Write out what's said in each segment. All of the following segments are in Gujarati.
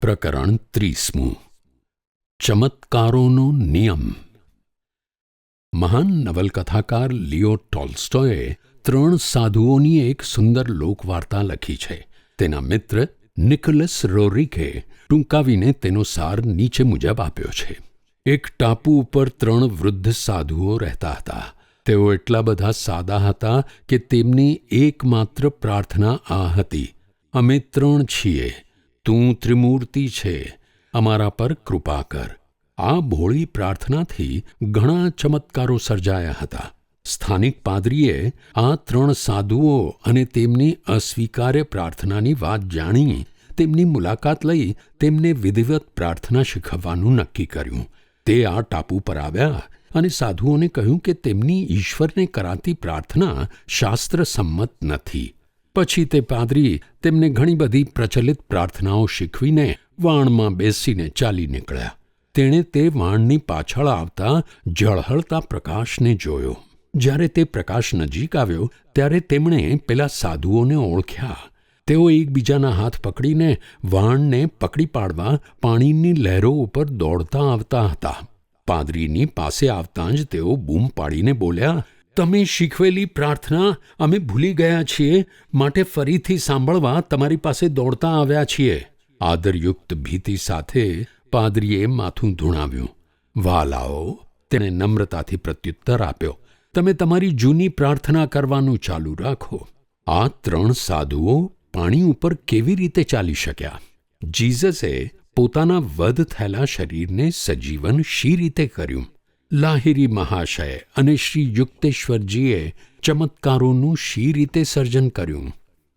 પ્રકરણ 30 ચમત્કારોનો નિયમ. મહાન નવલકથાકાર લિયો ટોલ્સ્ટોયે 3 સાધુઓની એક સુંદર લોકવાર્તા લખી છે. તેના મિત્ર નિકોલસ રોરિકે ટૂંકાવીને તેનો સાર નીચે મુજબ આપ્યો છે. એક ટાપુ ઉપર 3 વૃદ્ધ સાધુઓ રહેતા હતા. તેઓ એટલા બધા સાદા હતા કે તેમની એકમાત્ર પ્રાર્થના આ હતી: અમે 3 છીએ, તું ત્રિમૂર્તિ છે, અમારા પર કૃપા કર. આ ભોળી પ્રાર્થનાથી ઘણા ચમત્કારો સર્જાયા હતા. સ્થાનિક પાદરીએ આ 3 સાધુઓ અને તેમની અસ્વીકાર્ય પ્રાર્થનાની વાત જાણી તેમની મુલાકાત લઈ તેમને વિધિવત પ્રાર્થના શીખવવાનું નક્કી કર્યું. તે આ ટાપુ પર આવ્યા અને સાધુઓને કહ્યું કે તેમની ઈશ્વરને કરાતી પ્રાર્થના શાસ્ત્રસંમત નથી. પછી તે પાદરી તેમને ઘણી બધી પ્રચલિત પ્રાર્થનાઓ શીખવીને વાણમાં બેસીને ચાલી નીકળ્યા. તેણે તે વાણની પાછળ આવતા ઝળહળતા પ્રકાશને જોયો. જ્યારે તે પ્રકાશ નજીક આવ્યો ત્યારે તેમણે પેલા સાધુઓને ઓળખ્યા. તેઓ એકબીજાના હાથ પકડીને વાણને પકડી પાડવા પાણીની લહેરો ઉપર દોડતા આવતા હતા. પાદરીની પાસે આવતાં જ તેઓ બૂમ પાડીને બોલ્યા, તમે શીખવેલી પ્રાર્થના અમે ભૂલી ગયા છીએ, માટે ફરીથી સાંભળવા તમારી પાસે દોડતા આવ્યા છીએ. આદરયુક્ત ભીતિ સાથે પાદરીએ માથું ધૂણાવ્યું. વાલાઓ, તેણે નમ્રતાથી પ્રત્યુત્તર આપ્યો, તમે તમારી જૂની પ્રાર્થના કરવાનું ચાલુ રાખો. આ 3 સાધુઓ પાણી ઉપર કેવી રીતે ચાલી શક્યા? જીસસે પોતાના વધ થયેલા શરીરને સજીવન શી રીતે કર્યું? લાહિરી મહાશય અને શ્રી યુક્તેશ્વરજીએ ચમત્કારોનું શી રીતે સર્જન કર્યું?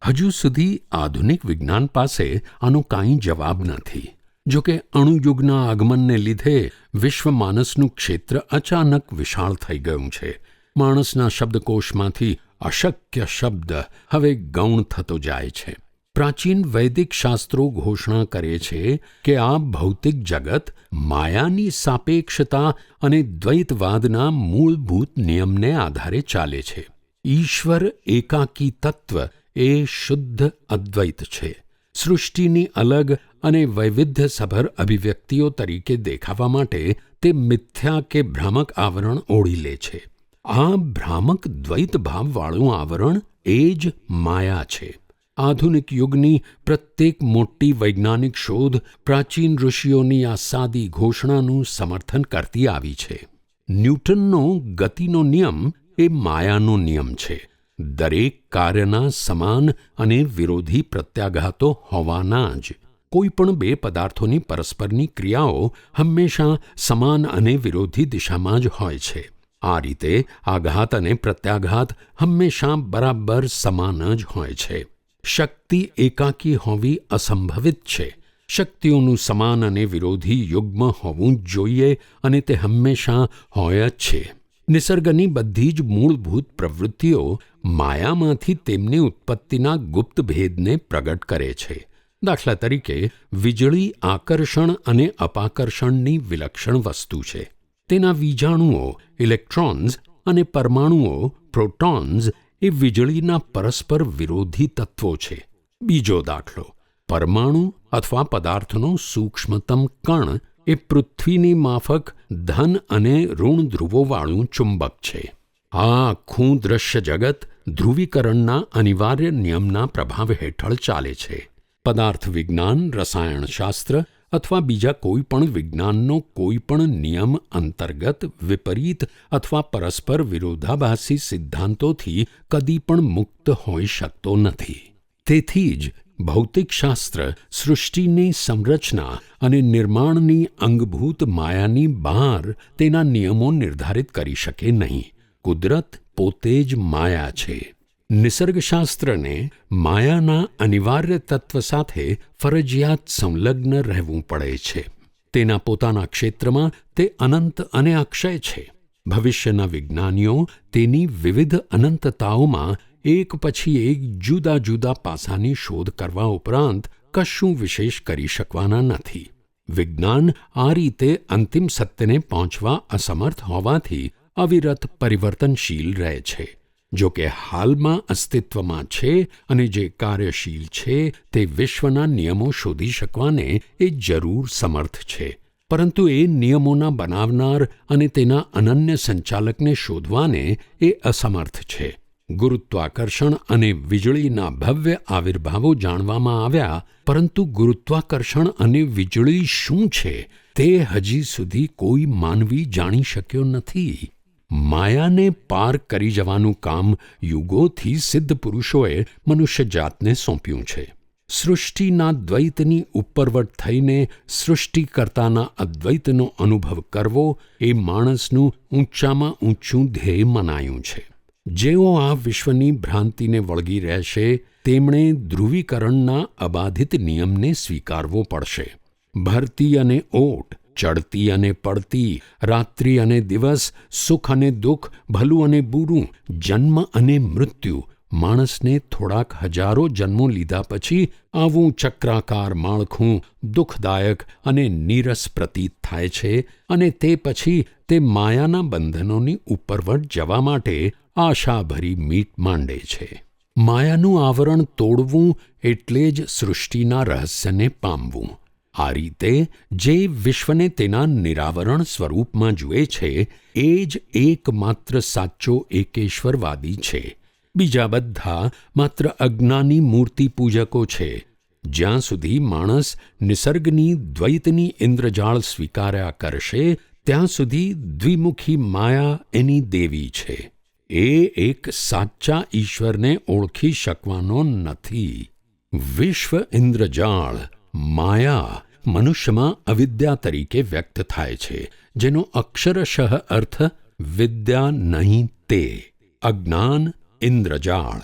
હજુ સુધી આધુનિક વિજ્ઞાન પાસે આનો કાંઈ જવાબ નથી. જો કે અણુયુગના આગમનને લીધે વિશ્વમાનસનું ક્ષેત્ર અચાનક વિશાળ થઈ ગયું છે. માણસના શબ્દકોશમાંથી અશક્ય શબ્દ હવે ગૌણ થતો જાય છે. પ્રાચીન વૈદિક શાસ્ત્રો ઘોષણા કરે છે કે આ ભૌતિક જગત માયાની સાપેક્ષતા અને દ્વૈતવાદના મૂળભૂત નિયમને આધારે ચાલે છે. ઈશ્વર એકાકી તત્વ એ શુદ્ધ અદ્વૈત છે. સૃષ્ટિની અલગ અને વૈવિધ્યસભર અભિવ્યક્તિઓ તરીકે દેખાવા માટે તે મિથ્યા કે ભ્રામક આવરણ ઓઢી લે છે. આ ભ્રામક દ્વૈત ભાવવાળું આવરણ એ જ માયા છે. આધુનિક યુગની પ્રત્યેક મોટી વૈજ્ઞાનિક શોધ પ્રાચીન ઋષિઓની આ સાદી ઘોષણાનું સમર્થન કરતી આવી છે. ન્યૂટનનો ગતિનો નિયમ એ માયાનો નિયમ છે. દરેક કાર્યના સમાન અને વિરોધી પ્રત્યાઘાતો હોવાના જ. કોઈ પણ 2 પદાર્થોની પરસ્પરની ક્રિયાઓ હંમેશા સમાન અને વિરોધી દિશામાં જ હોય છે. આ રીતે આઘાત અને પ્રત્યાઘાત હંમેશા બરાબર સમાન જ હોય છે. શક્તિ એકાકી હોવી અસંભવિત છે. શક્તિઓનું સમાન અને વિરોધી યુગ્મ હોવું જ જોઈએ અને તે હંમેશા હોય જ છે. નિસર્ગની બધી જ મૂળભૂત પ્રવૃત્તિઓ માયામાંથી તેમની ઉત્પત્તિના ગુપ્ત ભેદને પ્રગટ કરે છે. દાખલા તરીકે વીજળી આકર્ષણ અને અપાકર્ષણની વિલક્ષણ વસ્તુ છે. તેના વીજાણુઓ ઇલેક્ટ્રોન્સ અને પરમાણુઓ પ્રોટોન્સ એ વીજળીના પરસ્પર વિરોધી તત્વો છે. બીજો દાખલો, પરમાણુ અથવા પદાર્થનો સૂક્ષ્મતમ કણ એ પૃથ્વીની માફક ધન અને ઋણ ધ્રુવોવાળું ચુંબક છે. આ આખું દૃશ્ય જગત ધ્રુવીકરણના અનિવાર્ય નિયમના પ્રભાવ હેઠળ ચાલે છે. પદાર્થ વિજ્ઞાન, રસાયણશાસ્ત્ર અથવા બીજા કોઈ પણ વિજ્ઞાનનો કોઈ પણ નિયમ અંતર્ગત વિપરીત અથવા પરસ્પર વિરોધાભાસી સિદ્ધાંતોથી કદી પણ મુક્ત હોઈ શકતો નથી. તેથી જ ભૌતિકશાસ્ત્ર સૃષ્ટિની સંરચના અને નિર્માણની અંગભૂત માયાની બહાર તેના નિયમો નિર્ધારિત કરી શકે નહીં. કુદરત પોતે જ માયા છે. નિસર્ગશાસ્ત્રને માયાના અનિવાર્ય તત્વ સાથે ફરજિયાત સંલગ્ન રહેવું પડે છે. તેના પોતાના ક્ષેત્રમાં તે અનંત અને અક્ષય છે. ભવિષ્યના વિજ્ઞાનીઓ તેની વિવિધ અનંતતાઓમાં એક પછી એક જુદા જુદા પાસાની શોધ કરવા ઉપરાંત કશું વિશેષ કરી શકવાના નથી. વિજ્ઞાન આ રીતે અંતિમ સત્યને પહોંચવા અસમર્થ હોવાથી અવિરત પરિવર્તનશીલ રહે છે. જો કે હાલમાં અસ્તિત્વમાં છે અને જે કાર્યશીલ છે તે વિશ્વના નિયમો શોધી શકવાને એ જરૂર સમર્થ છે, પરંતુ એ નિયમોના બનાવનાર અને તેના અનન્ય સંચાલકને શોધવાને એ અસમર્થ છે. ગુરુત્વાકર્ષણ અને વીજળીના ભવ્ય આવિર્ભાવો જાણવામાં આવ્યા, પરંતુ ગુરુત્વાકર્ષણ અને વીજળી શું છે તે હજી સુધી કોઈ માનવી જાણી શક્યો નથી. માયાને પાર કરી જવાનું કામ યુગોથી સિદ્ધ પુરુષોએ મનુષ્યજાતને સોંપ્યું છે. સૃષ્ટિના દ્વૈતની ઉપરવટ થઈને સૃષ્ટિકર્તાના અદ્વૈતનો અનુભવ કરવો એ માણસનું ઊંચામાં ઊંચું ધ્યેય મનાયું છે. જેઓ આ વિશ્વની ભ્રાંતિને વળગી રહેશે તેમણે ધ્રુવીકરણના અબાધિત નિયમને સ્વીકારવો પડશે. ભરતી અને ઓટ, ચડતી અને પડતી, રાત્રિ અને દિવસ, સુખ અને દુઃખ, ભલું અને બુરું, જન્મ અને મૃત્યુ, માણસને થોડાક હજારો જન્મો લીધા પછી આવું ચક્રાકાર માળખું દુઃખદાયક અને નીરસ પ્રતીત થાય છે અને તે પછી તે માયાના બંધનોની ઉપરવટ જવા માટે આશાભરી મીટ માંડે છે. માયાનું આવરણ તોડવું એટલે જ સૃષ્ટિના રહસ્યને પામવું. આ રીતે જે વિશ્વને તેના નિરાવરણ સ્વરૂપમાં જુએ છે એ જ એકમાત્ર સાચો એકેશ્વરવાદી છે. બીજા બધા માત્ર અજ્ઞાની મૂર્તિ પૂજકો છે. જ્યાં સુધી માણસ નિસર્ગની દ્વૈતની ઇન્દ્રજાળ સ્વીકાર્યા કરશે ત્યાં સુધી દ્વિમુખી માયા એની દેવી છે. એ એક સાચા ઈશ્વરને ઓળખી શકવાનો નથી. વિશ્વ ઇન્દ્રજાળ માયા મનુષ્યમાં અવિદ્યા તરીકે વ્યક્ત થાય છે, જેનો અક્ષરશઃ અર્થ વિદ્યા નહીં તે. અજ્ઞાન ઇન્દ્રજાળ.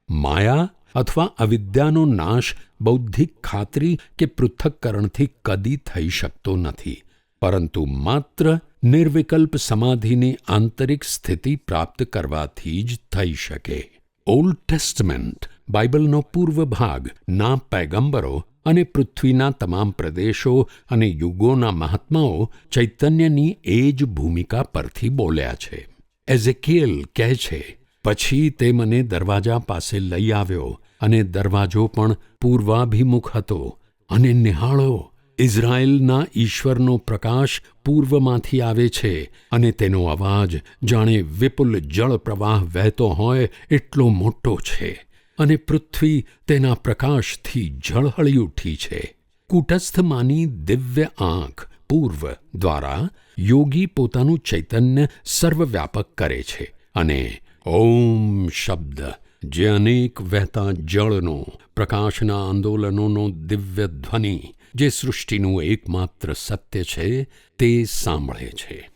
માયા અથવા અવિદ્યાનો નાશ બૌદ્ધિક ખાતરી કે પૃથક્કરણથી કદી થઈ શકતો નથી, પરંતુ માત્ર નિર્વિકલ્પ સમાધિની આંતરિક સ્થિતિ પ્રાપ્ત કરવાથી જ થઈ શકે. ઓલ્ડ ટેસ્ટમેન્ટ, બાઇબલનો પૂર્વ ભાગ, ના પૈગંબરો અને પૃથ્વીના તમામ પ્રદેશો અને યુગોના મહાત્માઓ ચૈતન્યની એ જ ભૂમિકા પરથી બોલ્યા છે. એઝેકિયેલ કહે છે, પછી તે મને દરવાજા પાસે લઈ આવ્યો અને દરવાજો પણ પૂર્વાભિમુખ હતો અને નિહાળો, ઇઝરાયેલના ઈશ્વરનો પ્રકાશ પૂર્વમાંથી આવે છે અને તેનો અવાજ જાણે વિપુલ જળ પ્રવાહ વહેતો હોય એટલો મોટો છે અને પૃથ્વી તેના પ્રકાશથી ઝળહળી ઉઠી છે. કૂટસ્થમાની દિવ્ય આંખ પૂર્વ દ્વારા યોગી પોતાનું ચૈતન્ય સર્વવ્યાપક કરે છે અને ઓમ શબ્દ, જે અનેક વહેતા જળનો, પ્રકાશના આંદોલનોનો દિવ્ય ધ્વનિ, જે સૃષ્ટિનું એકમાત્ર સત્ય છે, તે સાંભળે છે.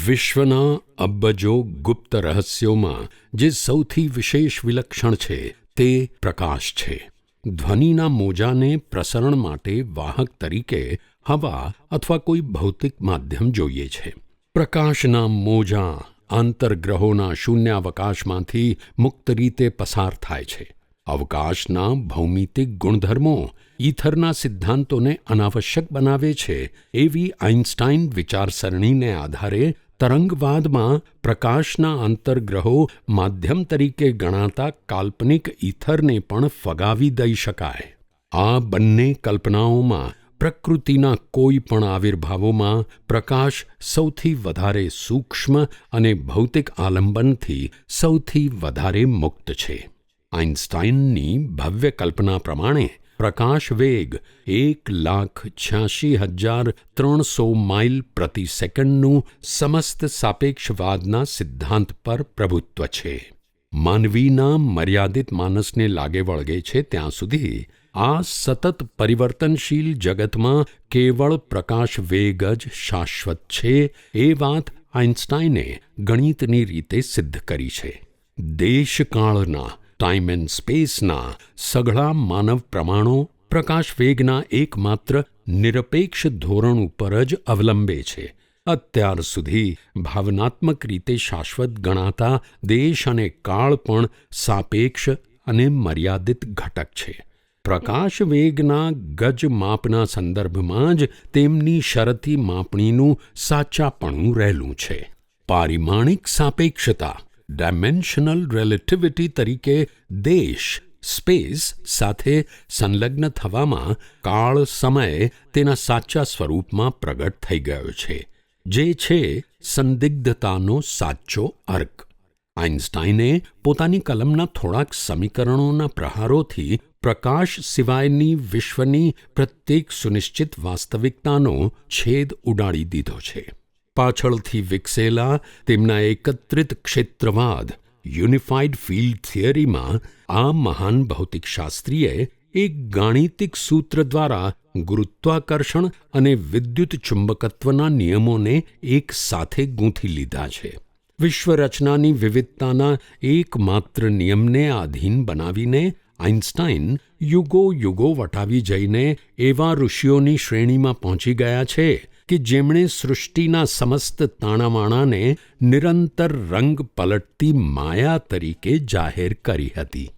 વિશ્વના અબજો ગુપ્ત રહસ્યોમાં જે સૌથી વિશેષ વિલક્ષણ છે તે પ્રકાશ છે. ધ્વનિના મોજાને પ્રસરણ માટે વાહક તરીકે હવા અથવા કોઈ ભૌતિક માધ્યમ જોઈએ છે. પ્રકાશના મોજા આંતરગ્રહોના શૂન્યાવકાશમાંથી મુક્ત રીતે પસાર થાય છે. અવકાશના ભૌમિતિક ગુણધર્મો ઈથરના સિદ્ધાંતોને અનાવશ્યક બનાવે છે. એવી આઇન્સ્ટાઇન વિચારસરણીને આધારે તરંગવાદમાં પ્રકાશના આંતરગ્રહો માધ્યમ તરીકે ગણાતા કાલ્પનિક ઈથરને પણ ફગાવી દઈ શકાય. આ બંને કલ્પનાઓમાં પ્રકૃતિના કોઈ પણ આવિર્ભાવોમાં પ્રકાશ સૌથી વધારે સૂક્ષ્મ અને ભૌતિક આલંબનથી સૌથી વધારે મુક્ત છે. આઇન્સ્ટાઇનની ભવ્ય કલ્પના પ્રમાણે પ્રકાશ વેગ 1,86,300 માઇલ પ્રતિ સેકન્ડનું સમસ્ત સાપેક્ષવાદના સિદ્ધાંત પર પ્રભુત્વ છે. માનવીના મર્યાદિત માનસને લાગે વળગે છે ત્યાં સુધી આ સતત પરિવર્તનશીલ જગતમાં કેવળ પ્રકાશ વેગ જ શાશ્વત છે. એ વાત આઇન્સ્ટાઇને ગણિતની રીતે સિદ્ધ કરી છે. દેશકાળના, ટાઈમ એન્ડ સ્પેસના સઘળા માનવ પ્રમાણો પ્રકાશ વેગના એકમાત્ર નિરપેક્ષ ધોરણ ઉપર જ અવલંબે છે. અત્યાર સુધી ભાવનાત્મક રીતે શાશ્વત ગણાતા દેશ અને કાળ પણ સાપેક્ષ અને મર્યાદિત ઘટક છે. પ્રકાશ વેગના ગજ માપના સંદર્ભમાં જ તેમની શરતી માપણીનું સાચાપણું રહેલું છે. પારિમાણિક સાપેક્ષતા ડાયમેન્શનલ રિલેટિવિટી તરીકે દેશ સ્પેસ સાથે સંલગ્ન થવામાં કાળ સમય તેના સાચા સ્વરૂપમાં પ્રગટ થઈ ગયો છે, જે છે સંદિગ્ધતાનો સાચો અર્ક. આઇન્સ્ટાઈને પોતાની કલમના થોડાક સમીકરણોના પ્રહારોથી પ્રકાશ સિવાયની વિશ્વની પ્રત્યેક સુનિશ્ચિત વાસ્તવિકતાનો છેદ ઉડાડી દીધો છે. પાછળથી વિકસેલા તેમના એકત્રિત ક્ષેત્રવાદ યુનિફાઈડ ફિલ્ડ થિયરીમાં આ મહાન ભૌતિકશાસ્ત્રીએ એક ગાણિતિક સૂત્ર દ્વારા ગુરુત્વાકર્ષણ અને વિદ્યુત ચુંબકત્વના નિયમોને એક સાથે ગૂંથી લીધા છે. વિશ્વરચનાની વિવિધતાના એકમાત્ર નિયમને આધીન બનાવીને આઇન્સ્ટાઈન યુગો વટાવી જઈને એવા ઋષિઓની શ્રેણીમાં પહોંચી ગયા છે કે જેમણે સૃષ્ટિના સમસ્ત તાણાવાણાને નિરંતર રંગ પલટતી માયા તરીકે જાહેર કરી હતી.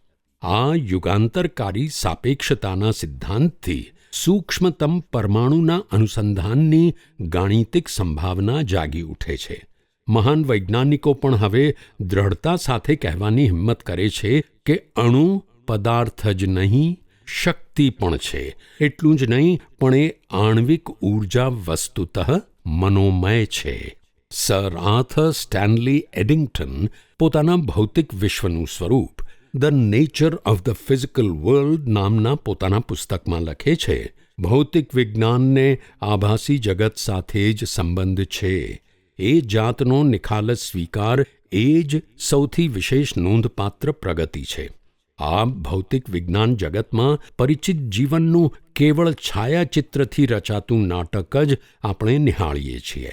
આ યુગાંતરકારી સાપેક્ષતાના સિદ્ધાંતથી સૂક્ષ્મતમ પરમાણુના અનુસંધાનની ગાણિતિક સંભાવના જાગી ઉઠે છે. મહાન વૈજ્ઞાનિકો પણ હવે દ્રઢતા સાથે કહેવાની હિંમત કરે છે કે અણુ પદાર્થ જ નહીં, શક્તિ પણ છે. એટલું જ નહીં, પણ એ આણ્વિક ઊર્જા વસ્તુતઃ મનોમય છે. સર આર્થર સ્ટેનલી એડિંગ્ટન પોતાના ભૌતિક વિશ્વનું સ્વરૂપ the nature of the physical world નામના પોતાના પુસ્તકમાં લખે છે, ભૌતિક વિજ્ઞાનને આભાસી જગત સાથે જ સંબંધ છે. એ જાતનો નિખાલસ સ્વીકાર એ જ સૌથી વિશેષ નોંધપાત્ર પ્રગતિ છે. આ ભૌતિક વિજ્ઞાન જગતમાં પરિચિત જીવનનું કેવળ છાયાચિત્રથી રચાતું નાટક જ આપણે નિહાળીએ છીએ.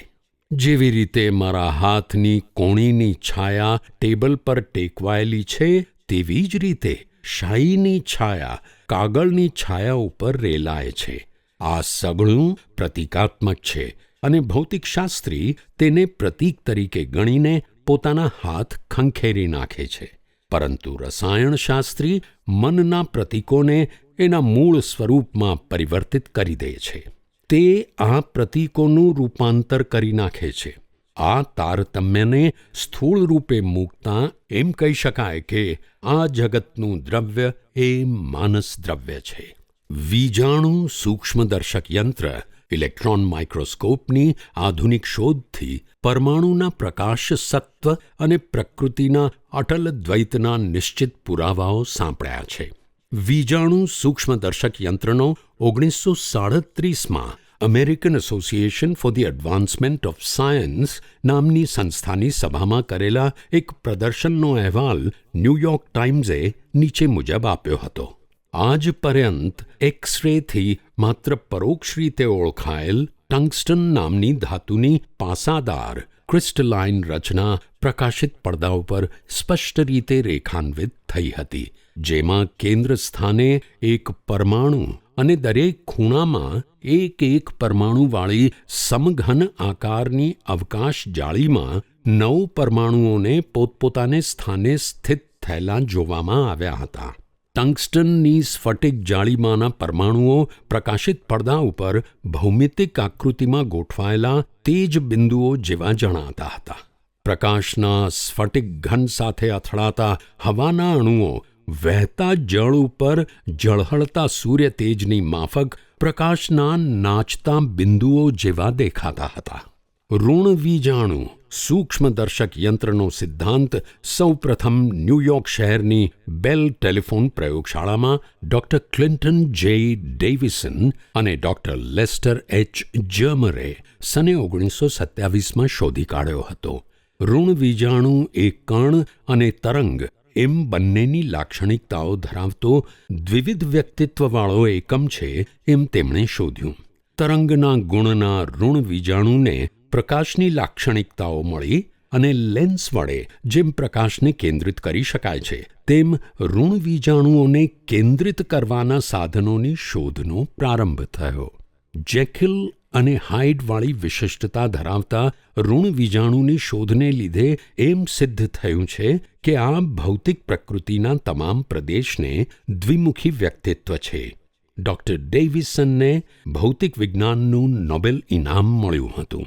જેવી રીતે મારા હાથની કોણીની છાયા ટેબલ પર ટેકવાયેલી છે, તેવી જ રીતે શાહીની છાયા કાગળની છાયા ઉપર રેલાય છે. આ સઘળું પ્રતીકાત્મક છે અને ભૌતિકશાસ્ત્રી તેને પ્રતીક તરીકે ગણીને પોતાના હાથ ખંખેરી નાખે છે. પરંતુ રસાયણશાસ્ત્રી મનના પ્રતીકોને એના મૂળ સ્વરૂપમાં પરિવર્તિત કરી દે છે. તે આ પ્રતીકોનું રૂપાંતર કરી નાખે છે. આ તારતમ્યને સ્થૂળ રૂપે મૂકતાં એમ કહી શકાય કે આ જગતનું દ્રવ્ય એ માનસ દ્રવ્ય છે. વીજાણુ સૂક્ષ્મદર્શક યંત્ર ઇલેક્ટ્રોન માઇક્રોસ્કોપની આધુનિક શોધથી પરમાણુના પ્રકાશ સત્વ અને પ્રકૃતિના અટલ દ્વૈતના નિશ્ચિત પુરાવાઓ સાંપડ્યા છે. વીજાણુ સૂક્ષ્મદર્શક યંત્રનો 1937માં American association for the advancement of science નામની સંસ્થાની સભામાં કરેલા એક પ્રદર્શનનો અહેવાલ ન્યૂયોર્ક ટાઈમ્સે નીચે મુજબ આપ્યો હતો. આજ પર્યંત એક્સ-રેથી માત્ર પરોક્ષ રીતે ઓળખાયેલ ટંગસ્ટન નામની ધાતુની પાસાદાર ક્રિસ્ટલાઇન રચના પ્રકાશિત પડદા ઉપર સ્પષ્ટ રીતે રેખાન્વિત થઈ હતી, જેમાં કેન્દ્ર સ્થાને એક પરમાણુ અને દરેક ખૂણામાં એક પરમાણુવાળી સમઘન આકારની અવકાશ જાળીમાં 9 પરમાણુઓને પોતપોતાને સ્થાને સ્થિત થયેલા જોવામાં આવ્યા હતા. ટંગસ્ટનની સ્ફટિક જાળીમાંના પરમાણુઓ પ્રકાશિત પડદા ઉપર ભૌમિતિક આકૃતિમાં ગોઠવાયેલા તેજ બિંદુઓ જેવા જણાતા હતા. પ્રકાશના સ્ફટિક ઘન સાથે અથડાતા હવાના અણુઓ વહેતા જળ ઉપર ઝળહળતા સૂર્ય તેજની માફક પ્રકાશના નાચતા બિંદુઓ જેવા દેખાતા હતા. ઋણ વીજાણુ સૂક્ષ્મદર્શક યંત્રનો સિદ્ધાંત સૌપ્રથમ ન્યૂયોર્ક શહેરની બેલ ટેલિફોન પ્રયોગશાળામાં ડૉક્ટર ક્લિન્ટન જે ડેવિસન અને ડૉક્ટર લેસ્ટર એચ જર્મરે સને 1927માં શોધી કાઢ્યો હતો. ઋણ વીજાણુ એ કણ અને તરંગ એમ બંનેની લાક્ષણિકતાઓ ધરાવતો દ્વિવિધ વ્યક્તિત્વવાળો એકમ છે એમ તેમણે શોધ્યું. તરંગના ગુણના ઋણ વીજાણુને પ્રકાશની લાક્ષણિકતાઓ મળી અને લેન્સ વડે જેમ પ્રકાશને કેન્દ્રિત કરી શકાય છે, તેમ ઋણ વીજાણુઓને કેન્દ્રિત કરવાના સાધનોની શોધનો પ્રારંભ થયો. જેકિલ અને હાઇડવાળી વિશિષ્ટતા ધરાવતા ઋણ વીજાણુની શોધને લીધે એમ સિદ્ધ થયું છે કે આ ભૌતિક પ્રકૃતિના તમામ પ્રદેશને દ્વિમુખી વ્યક્તિત્વ છે. ડૉક્ટર ડેવિસનને ભૌતિક વિજ્ઞાનનું નોબેલ ઇનામ મળ્યું હતું.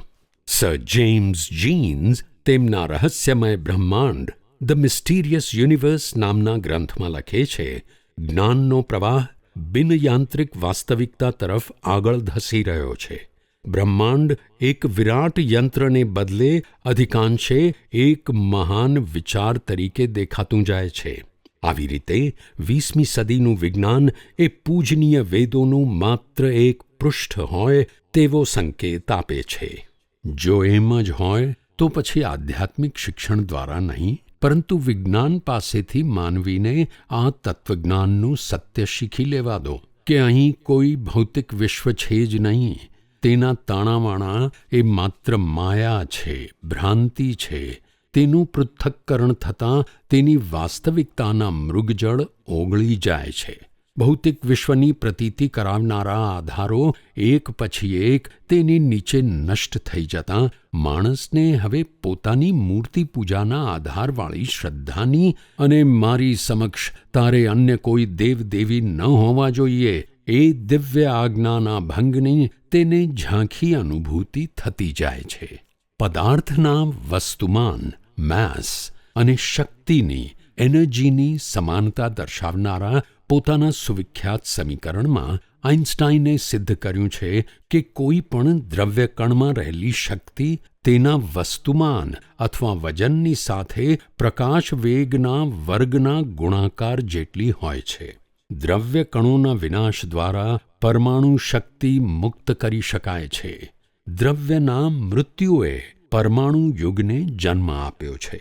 સર જેમ્સ જીન્સ તેમના રહસ્યમય બ્રહ્માંડ ધ મિસ્ટીરિયસ યુનિવર્સ નામના ગ્રંથમાં લખે છે, જ્ઞાનનો પ્રવાહ બિનયાંત્રિક વાસ્તવિકતા તરફ આગળ ધસી રહ્યો છે. બ્રહ્માંડ એક વિરાટ યંત્રને બદલે અધિકાંશે એક મહાન વિચાર તરીકે દેખાતું જાય છે. આવી રીતે 20મી સદીનું વિજ્ઞાન એ પૂજનીય વેદોનું માત્ર એક પૃષ્ઠ હોય તેવો સંકેત આપે છે. જો એમ જ હોય તો પછી આધ્યાત્મિક શિક્ષણ દ્વારા નહીં, પરંતુ વિજ્ઞાન પાસેથી માનવીને આ તત્વજ્ઞાનનું સત્ય શીખી લેવા દો કે અહીં કોઈ ભૌતિક વિશ્વ છે જ નહીં. તેના તાણાવાણા એ માત્ર માયા છે, ભ્રાંતિ છે. તેનું પૃથ્થકરણ થતાં તેની વાસ્તવિકતાના મૃગજળ ઓગળી જાય છે. ભૌતિક વિશ્વની પ્રતીતિ કરાવનારા આધારો એક પછી એક તેની નીચે નષ્ટ થઈ જતાં માણસને હવે પોતાની મૂર્તિ પૂજાના આધારવાળી શ્રદ્ધાની અને મારી સમક્ષ તારે અન્ય કોઈ દેવદેવી ન હોવા જોઈએ એ દિવ્ય આજ્ઞાના ભંગની તેને ઝાંખી અનુભૂતિ થતી જાય છે. પદાર્થના વસ્તુમાન, માસ અને શક્તિની, એનર્જીની સમાનતા દર્શાવનારા પોતાના સુવિખ્યાત સમીકરણમાં આઇન્સ્ટાઈને સિદ્ધ કર્યું છે કે કોઈ પણ દ્રવ્યકણમાં રહેલી શક્તિ તેના વસ્તુમાન અથવા વજનની સાથે પ્રકાશ વેગના વર્ગના ગુણાકાર જેટલી હોય છે. દ્રવ્યકણોના વિનાશ દ્વારા પરમાણુ શક્તિ મુક્ત કરી શકાય છે. દ્રવ્યના મૃત્યુએ પરમાણુ યુગને જન્મ આપ્યો છે.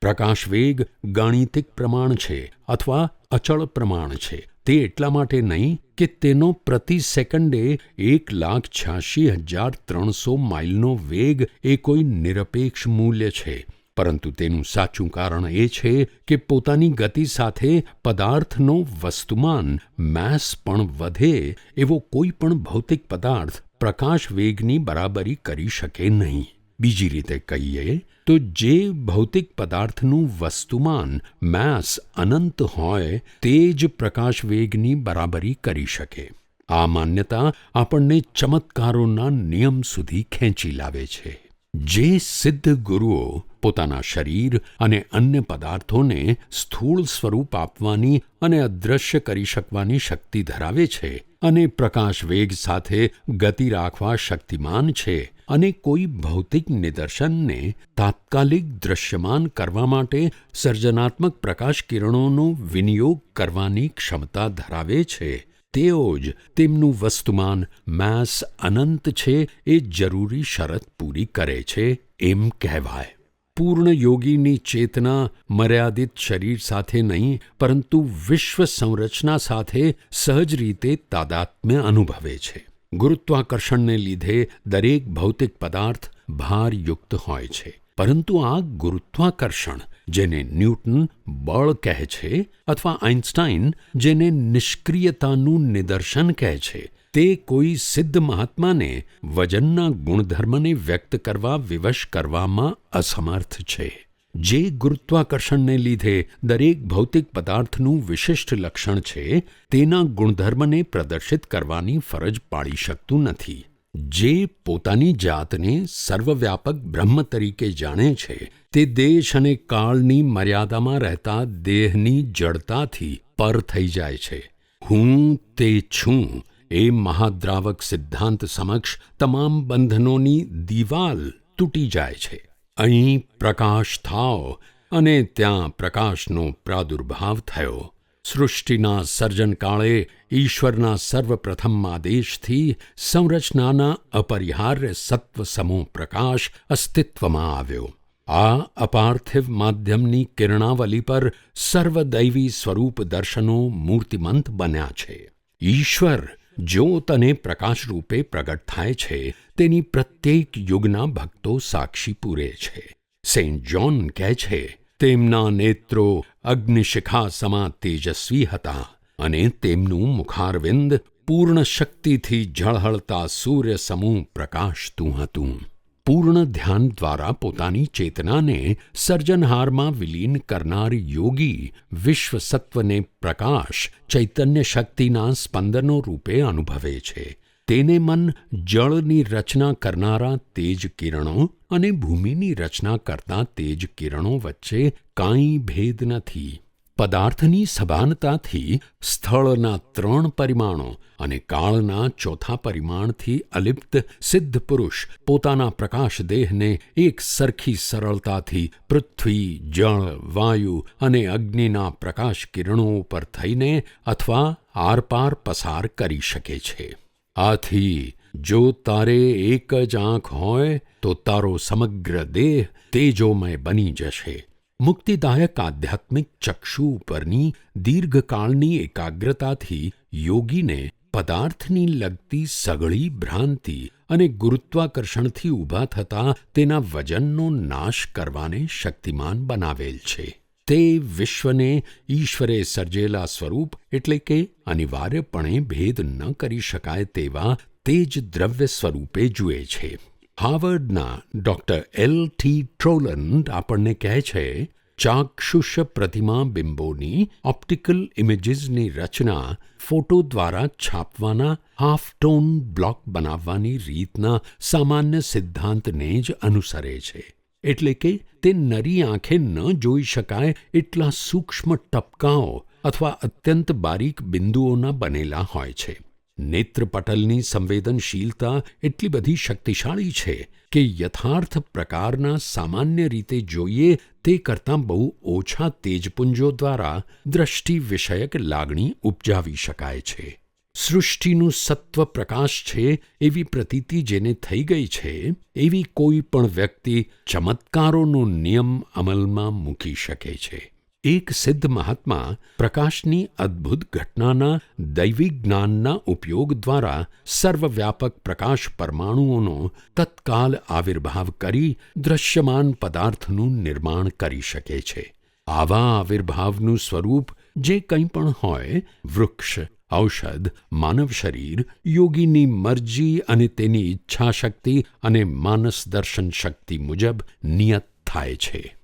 પ્રકાશવેગ ગાણિતિક પ્રમાણ છે અથવા અચળ પ્રમાણ છે. તે એટલા માટે નહીં કે તેનો પ્રતિ સેકન્ડે 1,86,300 માઇલનો વેગ એ કોઈ નિરપેક્ષ મૂલ્ય છે, પરંતુ તેનું સાચું કારણ એ છે કે પોતાની ગતિ સાથે પદાર્થનો વસ્તુમાન, માસ પણ વધે એવો કોઈ પણ ભૌતિક પદાર્થ પ્રકાશ વેગની બરાબરી કરી શકે નહીં. બીજી રીતે કહીએ તો જે ભૌતિક પદાર્થનું વસ્તુમાન, માસ અનંત હોય તે જ પ્રકાશ વેગની બરાબરી કરી શકે. આ માન્યતા આપણને ચમત્કારોના નિયમ સુધી ખેંચી લાવે છે. જે સિદ્ધ ગુરુઓ પોતાના શરીર અને અન્ય પદાર્થોને સ્થૂળ સ્વરૂપ આપવાની અને અદૃશ્ય કરી શકવાની શક્તિ ધરાવે છે અને પ્રકાશ વેગ સાથે ગતિ રાખવા શક્તિમાન છે અને કોઈ ભૌતિક નિદર્શનને તાત્કાલિક દૃશ્યમાન કરવા માટે સર્જનાત્મક પ્રકાશ કિરણોનો વિનિયોગ કરવાની ક્ષમતા ધરાવે છે, તેઓ જ તેમનું વસ્તુમાન, માસ અનંત છે એ જરૂરી શરત પૂરી કરે છે એમ કહેવાય. પૂર્ણ યોગીની ચેતના મર્યાદિત શરીર સાથે નહીં, પરંતુ વિશ્વ સંરચના સાથે સહજ રીતે તાદાત્મ્ય અનુભવે છે. ગુરુત્વાકર્ષણને લીધે દરેક ભૌતિક પદાર્થ ભારયુક્ત હોય છે, પરંતુ આ ગુરુત્વાકર્ષણ, જેને ન્યૂટન બળ કહે છે અથવા આઇન્સ્ટાઈન જેને નિષ્ક્રિયતાનું નિદર્શન કહે છે, તે કોઈ સિદ્ધ મહાત્માને વજનના ગુણધર્મને વ્યક્ત કરવા વિવશ કરવામાં અસમર્થ છે. જે ગુરુત્વાકર્ષણને લીધે દરેક ભૌતિક પદાર્થનું વિશિષ્ટ લક્ષણ છે, તેના ગુણધર્મને પ્રદર્શિત કરવાની ફરજ પાડી શકતું નથી. જે પોતાની જાતને સર્વવ્યાપક બ્રહ્મ તરીકે જાણે છે, તે દેશ અને કાળની મર્યાદામાં રહેતા દેહની જડતાથી પર થઈ જાય છે. હું તે છું એ મહાદ્રાવક સિદ્ધાંત સમક્ષ તમામ બંધનોની દિવાલ તૂટી જાય છે. અહીં પ્રકાશ થાઓ અને ત્યાં પ્રકાશનો પ્રાદુર્ભાવ થયો. સૃષ્ટિના સર્જનકાળે ઈશ્વરના સર્વપ્રથમ આદેશથી સંરચનાના અપરિહાર્ય સત્વસમો પ્રકાશ અસ્તિત્વમાં આવ્યો. આ અપાર્થિવ માધ્યમની કિરણાવલી પર સર્વદૈવી સ્વરૂપ દર્શનો મૂર્તિમંત બન્યા છે. ઈશ્વર જ્યોત અને પ્રકાશ રૂપે પ્રગટ થાય છે, તેની પ્રત્યેક યુગના ભક્તો સાક્ષી પૂરે છે. સેન્ટ જ્હોન કહે છે, તેમના નેત્રો અગ્નિશિખા સમા તેજસ્વી હતા અને તેમનું મુખારવિંદ પૂર્ણ શક્તિથી ઝળહળતા સૂર્ય સમૂહ પ્રકાશતું હતું. પૂર્ણ ધ્યાન દ્વારા પોતાની ચેતનાને સર્જનહારમાં વિલીન કરનાર યોગી વિશ્વ સત્વને પ્રકાશ, ચૈતન્ય શક્તિના સ્પંદનો રૂપે અનુભવે છે. તેને મન જળની રચના કરનારા તેજ કિરણો અને ભૂમિની રચના કરતા તેજ કિરણો વચ્ચે કાંઈ ભેદ નથી. પદાર્થની સભાનતાથી સ્થળના 3 પરિમાણો અને કાળના 4થા પરિમાણથી અલિપ્ત સિદ્ધ પુરુષ પોતાના પ્રકાશ દેહને એક સરખી સરળતાથી પૃથ્વી, જળ, વાયુ અને અગ્નિના પ્રકાશ કિરણો ઉપર થઈને અથવા આરપાર પસાર કરી શકે છે. આથી જો તારે એક જ આંખ હોય તો તારો સમગ્ર દેહ તેજોમય બની જશે. મુક્તિદાયક આધ્યાત્મિક ચક્ષુ ઉપરની દીર્ઘકાળની એકાગ્રતાથી યોગીને પદાર્થની લગતી સઘળી ભ્રાંતિ અને ગુરુત્વાકર્ષણથી ઊભા થતા તેના વજનનો નાશ કરવાને શક્તિમાન બનાવેલ છે. તે વિશ્વને ઈશ્વરે સર્જેલા સ્વરૂપ એટલે કે અનિવાર્યપણે ભેદ ન કરી શકાય તેવા તેજ દ્રવ્ય સ્વરૂપે જુએ છે. હાર્વર્ડના ડૉક્ટર L.T. ટ્રોલન્ડ આપણને કહે છે, ચાક્ષુષ પ્રતિમા બિંબોની ઓપ્ટિકલ ઇમેજીસની રચના ફોટો દ્વારા છાપવાના હાફ ટોન બ્લોક બનાવવાની રીતના સામાન્ય સિદ્ધાંતને જ અનુસરે છે. એટલે કે તે નરી આંખે ન જોઈ શકાય એટલા સૂક્ષ્મ ટપકાઓ અથવા અત્યંત બારીક બિંદુઓના બનેલા હોય છે. નેત્રપટલની સંવેદનશીલતા એટલી બધી શક્તિશાળી છે કે યથાર્થ પ્રકારના સામાન્ય રીતે જોઈએ તે કરતાં બહુ ઓછા તેજપુંજો દ્વારા દ્રષ્ટિ વિષયક લાગણી ઉપજાવી શકાય છે. સૃષ્ટિનું સત્વ પ્રકાશ છે એવી પ્રતીતિ જેને થઈ ગઈ છે એવી કોઈ પણ વ્યક્તિ ચમત્કારોનો નિયમ અમલમાં મૂકી શકે છે. એક સિદ્ધ મહાત્મા પ્રકાશની અદ્ભુત ઘટનાના દૈવી જ્ઞાનના ઉપયોગ દ્વારા સર્વવ્યાપક પ્રકાશ પરમાણુઓનો તત્કાલ આવિર્ભાવ કરી દૃશ્યમાન પદાર્થનું નિર્માણ કરી શકે છે. આવા આવિર્ભાવનું સ્વરૂપ જે કંઈ પણ હોય, વૃક્ષ, ઔષધ, માનવ શરીર, યોગીની મરજી અને તેની ઈચ્છાશક્તિ અને માનસ દર્શન શક્તિ મુજબ નિયત થાય છે.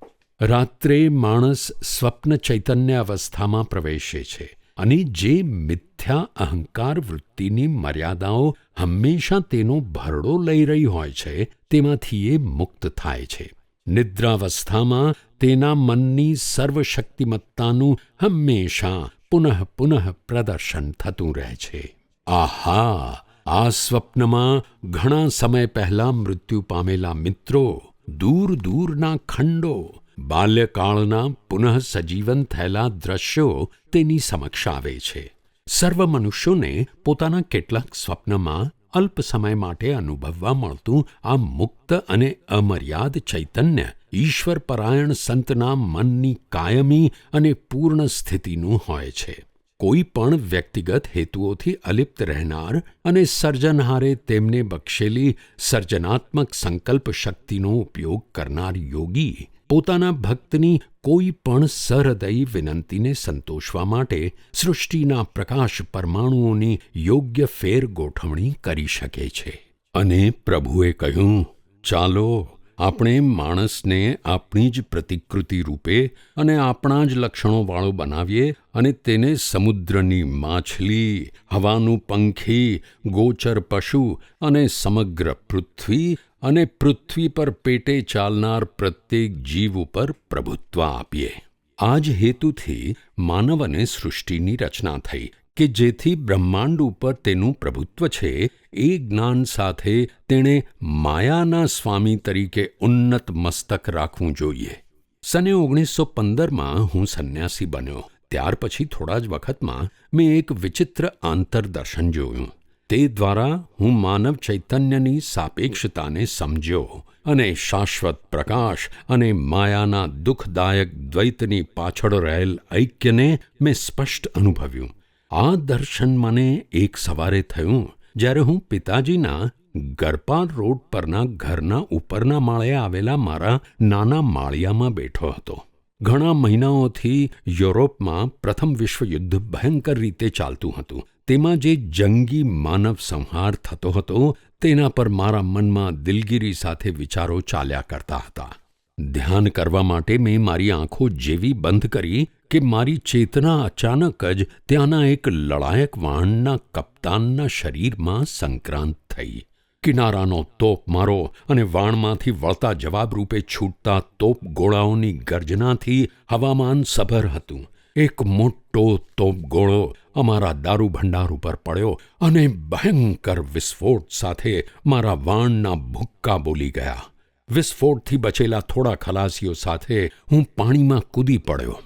રાત્રે માણસ સ્વપ્ન ચૈતન્ય અવસ્થામાં પ્રવેશે છે અને જે મિથ્યા અહંકાર વૃત્તિની મર્યાદાઓ હંમેશા તેનો ભરડો લઈ રહી હોય છે તેમાંથી એ મુક્ત થાય છે. નિદ્રાવસ્થામાં તેના મનની સર્વશક્તિમત્તાનું હંમેશા પુનઃ પુનઃ પ્રદર્શન થતું રહે છે. આહા! આ સ્વપ્નમાં ઘણા સમય પહેલાં મૃત્યુ પામેલા મિત્રો, દૂર દૂરના ખંડો, બાલ્યકાળના પુનઃ સજીવન થયેલા દ્રશ્યો તેની સમક્ષ આવે છે. સર્વ મનુષ્યોને પોતાના કેટલાક સ્વપ્નમાં અલ્પ સમય માટે અનુભવવા મળતું આ મુક્ત અને અમર્યાદ ચૈતન્ય ઈશ્વરપરાયણ સંતના મનની કાયમી અને પૂર્ણ સ્થિતિનું હોય છે. કોઈ પણ વ્યક્તિગત હેતુઓથી અલિપ્ત રહેનાર અને સર્જનહારે તેમને બક્ષેલી સર્જનાત્મક સંકલ્પ શક્તિનો ઉપયોગ કરનાર યોગી પોતાના ભક્તની કોઈ પણ સહૃદયી વિનંતીને સંતોષવા માટે સૃષ્ટિના પ્રકાશ પરમાણુઓની યોગ્ય ફેર ગોઠવણી કરી શકે છે. અને પ્રભુએ કહ્યું, ચાલો આપણે માણસને આપણી જ પ્રતિકૃતિ રૂપે અને આપણા જ લક્ષણોવાળો બનાવીએ અને તેને સમુદ્રની માછલી, હવાનું પંખી, ગોચર પશુ અને સમગ્ર પૃથ્વી અને પૃથ્વી પર પેટે ચાલનાર પ્રત્યેક જીવ ઉપર પ્રભુત્વ આપીએ. આ જ હેતુથી માનવ અને સૃષ્ટિની રચના થઈ કે જેથી બ્રહ્માંડ ઉપર તેનું પ્રભુત્વ છે એ જ્ઞાન સાથે તેણે માયાના સ્વામી તરીકે ઉન્નત મસ્તક રાખવું જોઈએ. સને 1915માં હું સંન્યાસી બન્યો. ત્યાર પછી થોડા જ વખતમાં મેં એક વિચિત્ર આંતરદર્શન જોયું. તે દ્વારા હું માનવ ચૈતન્યની સાપેક્ષતાને સમજ્યો અને શાશ્વત પ્રકાશ અને માયાના દુઃખદાયક દ્વૈતની પાછળ રહેલ ઐક્યને મેં સ્પષ્ટ અનુભવ્યું. આ દર્શન મને એક સવારે થયું જ્યારે હું પિતાજીના ગરપાલ રોડ પરના ઘરના ઉપરના માળે આવેલા મારા નાના માળિયામાં બેઠો હતો. ઘણા મહિનાઓથી યુરોપમાં પ્રથમ વિશ્વયુદ્ધ ભયંકર રીતે ચાલતું હતું. તેમાં જે જંગી માનવ સંહાર થતો હતો તેના પર મારા મનમાં દિલગીરી સાથે વિચારો ચાલ્યા કરતા હતા. ધ્યાન કરવા માટે મેં મારી આંખો જેવી બંધ કરી કે મારી ચેતના અચાનક જ ત્યાંના એક લડાયક વહાણના કપ્તાનના શરીરમાં સંક્રાંત થઈ. કિનારાનો તોપ મારો અને વાણમાંથી વળતા જવાબ રૂપે છૂટતા તોપ ગોળાઓની ગર્જનાથી હવામાન સભર હતું. એક મોટો તોપગોળો અમારા દારૂ ભંડાર ઉપર પડ્યો અને ભયંકર વિસ્ફોટ સાથે મારા વાણના ભૂક્કા બોલી ગયા. વિસ્ફોટથી બચેલા થોડા ખલાસીઓ સાથે હું પાણીમાં કૂદી પડ્યો.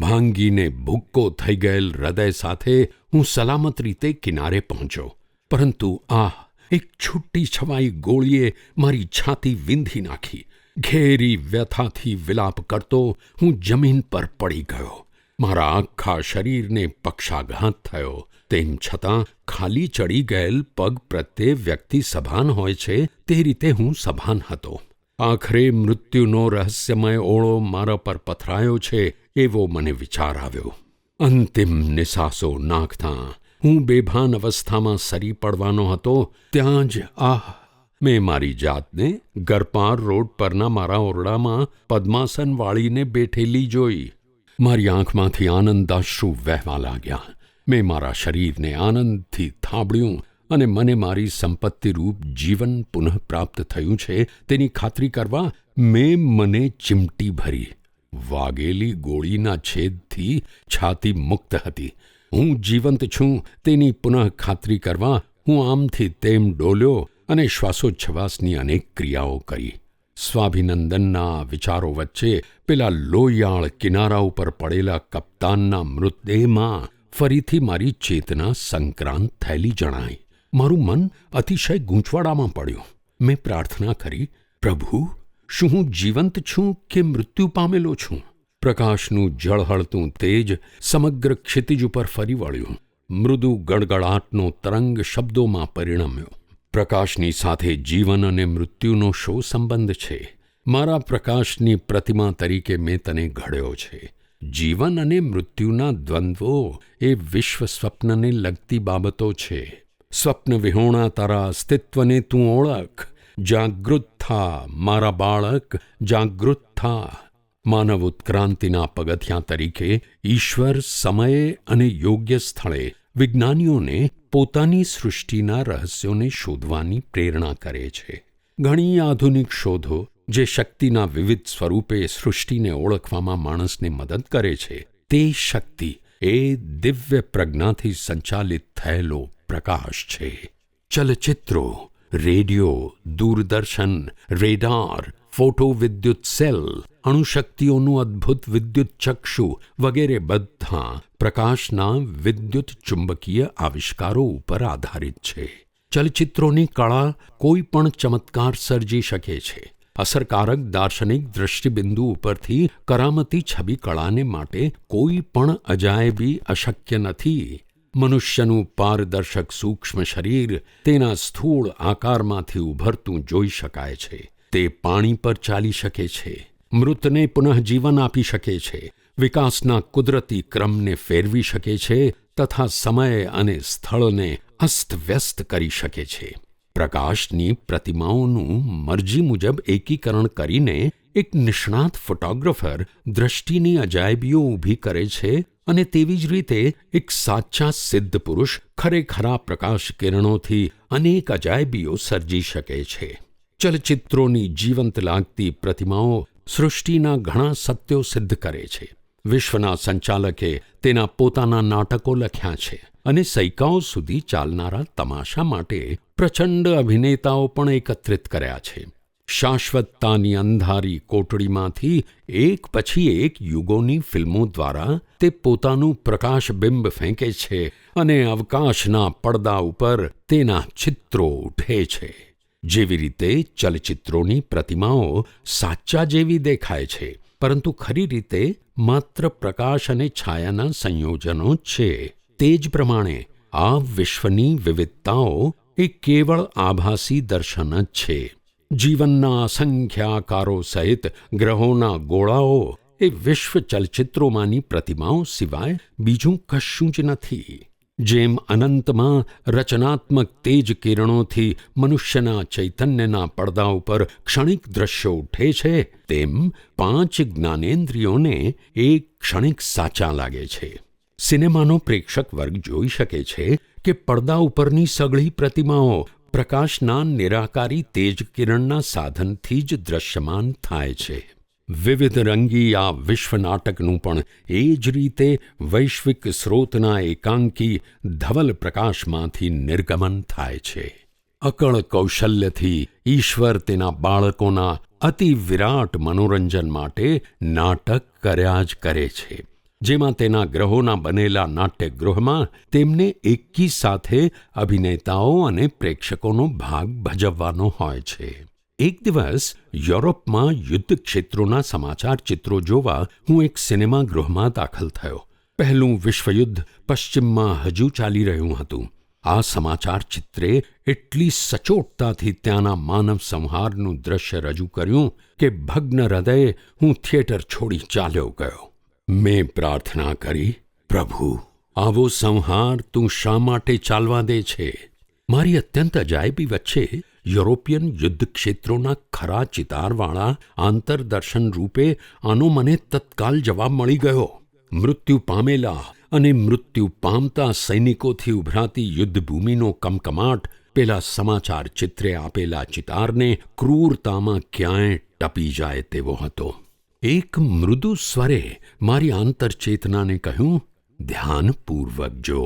ભાંગીને ભૂક્કો થઈ ગયેલ હૃદય સાથે હું સલામત રીતે કિનારે પહોંચ્યો. પરંતુ એક છૂટી છવાઈ ગોળીએ મારી છાતી વીંધી નાખી. ઘેરી વ્યથાથી વિલાપ કરતો હું જમીન પર પડી ગયો. મારા આખા શરીરને પક્ષાઘાત થયો. તેમ છતાં ખાલી ચડી ગયેલ પગ પ્રત્યે વ્યક્તિ સભાન હોય છે તે રીતે હું સભાન હતો. આખરે મૃત્યુનો રહસ્યમય ઓળો મારા પર પથરાયો છે એવો મને વિચાર આવ્યો. અંતિમ નિસાસો નાખતાં હું બેભાન અવસ્થામાં સરી પડવાનો હતો ત્યાં જ મેં મારી જાતને ગરપાર રોડ પરના મારા ઓરડામાં પદ્માસન વાળીને બેઠેલી જોઈ. મારી આંખમાંથી આનંદાશ્રુ વહેવા લાગ્યા. મેં મારા શરીરને આનંદથી થાબડ્યું અને મને મારી સંપત્તિરૂપ જીવન પુનઃ પ્રાપ્ત થયું છે તેની ખાતરી કરવા મેં મને ચીમટી ભરી. વાગેલી ગોળીના છેદથી છાતી મુક્ત હતી. હું જીવંત છું તેની પુનઃ ખાતરી કરવા હું આમથી તેમ ડોલ્યો અને શ્વાસોચ્છ્વાસની અનેક ક્રિયાઓ કરી. સ્વાભિનંદનના વિચારો વચ્ચે પેલા લોહિયાળ કિનારા ઉપર પડેલા કપ્તાનના મૃતદેહમાં ફરીથી મારી ચેતના સંક્રાંત થયેલી જણાઈ. મારું મન અતિશય ગૂંચવાડામાં પડ્યું. મેં પ્રાર્થના કરી, પ્રભુ, શું હું જીવંત છું કે મૃત્યુ પામેલો છું? પ્રકાશનું ઝળહળતું તેજ સમગ્ર ક્ષિતિજ ઉપર ફરી વળ્યું. મૃદુ ગડગડાટનો તરંગ શબ્દોમાં પરિણમ્યો. પ્રકાશની સાથે જીવન અને મૃત્યુનો શો સંબંધ છે? મારા પ્રકાશની પ્રતિમા તરીકે મેં તને ઘડ્યો છે. જીવન અને મૃત્યુના દ્વંદ્વો એ વિશ્વ સ્વપ્નને લગતી બાબતો છે. સ્વપ્ન વિહોણા તારા અસ્તિત્વને તું ઓળખ. જાગૃત થા મારા બાળક, જાગૃત થા. માનવ ઉત્ક્રાંતિના પગથિયાં તરીકે ઈશ્વર સમયે અને યોગ્ય સ્થળે વિજ્ઞાનીઓને પોતાની સૃષ્ટિના રહસ્યોને શોધવાની પ્રેરણા કરે છે. ઘણી આધુનિક શોધો જે શક્તિના વિવિધ સ્વરૂપે સૃષ્ટિને ઓળખવામાં માણસને મદદ કરે છે, તે શક્તિ એ દિવ્ય પ્રજ્ઞાથી સંચાલિત થયેલો પ્રકાશ છે. ચલચિત્રો, રેડિયો, દૂરદર્શન, રેડાર, ફોટો વિદ્યુત સેલ, અણુશક્તિઓનું અદ્ભુત વિદ્યુત ચક્ષુ વગેરે બધા પ્રકાશના વિદ્યુત ચુંબકીય આવિષ્કારો ઉપર આધારિત છે. ચલચિત્રોની કળા કોઈ પણ ચમત્કાર સર્જી શકે છે. અસરકારક દાર્શનિક દૃષ્ટિબિંદુ ઉપરથી કરામતી છબી કળાને માટે કોઈ પણ અજાયબી અશક્ય નથી. મનુષ્યનું પારદર્શક સૂક્ષ્મ શરીર તેના સ્થૂળ આકારમાંથી ઉભરતું જોઈ શકાય છે. તે પાણી પર ચાલી શકે છે, મૃતને પુનઃજીવન આપી શકે છે, વિકાસના કુદરતી ક્રમને ફેરવી શકે છે તથા સમય અને સ્થળને અસ્તવ્યસ્ત કરી શકે છે. પ્રકાશની પ્રતિમાઓનું મરજી મુજબ એકીકરણ કરીને એક નિષ્ણાત ફોટોગ્રાફર દૃષ્ટિની અજાયબીઓ ઊભી કરે છે અને તેવી જ રીતે એક સાચા સિદ્ધ પુરુષ ખરેખરા પ્રકાશ કિરણોથી અનેક અજાયબીઓ સર્જી શકે છે. ચલચિત્રોની જીવંત લાગતી પ્રતિમાઓ સૃષ્ટિના ઘણા સત્યો સિદ્ધ કરે છે. વિશ્વના સંચાલકે તેના પોતાના નાટકો લખ્યા છે અને સૈકાઓ સુધી ચાલનારા તમાશા માટે પ્રચંડ અભિનેતાઓ પણ એકત્રિત કર્યા છે. શાશ્વતતાની અંધારી કોટડીમાંથી એક પછી એક યુગોની ફિલ્મો દ્વારા તે પોતાનું પ્રકાશબિંબ ફેંકે છે અને અવકાશના પડદા ઉપર તેના ચિત્રો ઉઠે છે. જેવી રીતે ચલચિત્રોની પ્રતિમાઓ સાચા જેવી દેખાય છે, પરંતુ ખરી રીતે માત્ર પ્રકાશ અને છાયાના સંયોજનો છે. તે જ પ્રમાણે આ વિશ્વની વિવિધતાઓ એ કેવળ આભાસી દર્શન જ છે. જીવનના અસંખ્ય આકારો સહિત ગ્રહોના ગોળાઓ એ વિશ્વ ચલચિત્રોમાંની પ્રતિમાઓ સિવાય બીજું કશું જ નથી. જેમ અનંતમાં રચનાત્મક તેજ કિરણોથી મનુષ્યના ચૈતન્યના પડદા ઉપર ક્ષણિક દ્રશ્યો ઉઠે છે, તેમ 5 જ્ઞાનેન્દ્રિયોને એક ક્ષણિક સાચા લાગે છે. સિનેમાનો પ્રેક્ષક વર્ગ જોઈ શકે છે કે પડદા ઉપરની સઘળી પ્રતિમાઓ પ્રકાશના નિરાકારી તેજ કિરણના સાધનથી જ દ્રશ્યમાન થાય છે. વિવિધ રંગી આ વિશ્વ નાટકનું પણ એ જ રીતે વૈશ્વિક સ્રોતના એકાંકી ધવલ પ્રકાશમાંથી નિર્ગમન થાય છે. અકળ કૌશલ્યથી ઈશ્વર તેના બાળકોના અતિ વિરાટ મનોરંજન માટે નાટક કર્યા જ કરે છે, જેમાં તેના ગ્રહોના બનેલા નાટ્યગૃહમાં તેમને એકી સાથે અભિનેતાઓ અને પ્રેક્ષકોનો ભાગ ભજવવાનો હોય છે. એક દિવસ યુરોપમાં યુદ્ધ ક્ષેત્રોના સમાચાર ચિત્રો જોવા હું એક સિનેમાગૃહમાં દાખલ થયો. પહેલું વિશ્વયુદ્ધ પશ્ચિમમાં હજુ ચાલી રહ્યું હતું. આ સમાચાર ચિત્રે એટલી સચોટતાથી ત્યાંના માનવ સંહારનું દ્રશ્ય રજૂ કર્યું કે ભગ્ન હૃદયે હું થિયેટર છોડી ચાલ્યો ગયો. મેં પ્રાર્થના કરી, પ્રભુ, આવો સંહાર તું શા માટે ચાલવા દે છે? મારી અત્યંત અજાયબી વચ્ચે યુરોપિયન યુદ્ધ ક્ષેત્રોના ખરા ચિતારવાળા આંતરદર્શન રૂપે આનો મને તત્કાલ જવાબ મળી ગયો. મૃત્યુ પામેલા અને મૃત્યુ પામતા સૈનિકોથી ઉભરાતી યુદ્ધભૂમિનો કમકમાટ પેલા સમાચાર ચિત્રે આપેલા ચિતારને ક્રૂરતામાં ક્યાંય ટપી જાય તેવો હતો. એક મૃદુ સ્વરે મારી આંતરચેતનાને કહ્યું, ધ્યાનપૂર્વક જો.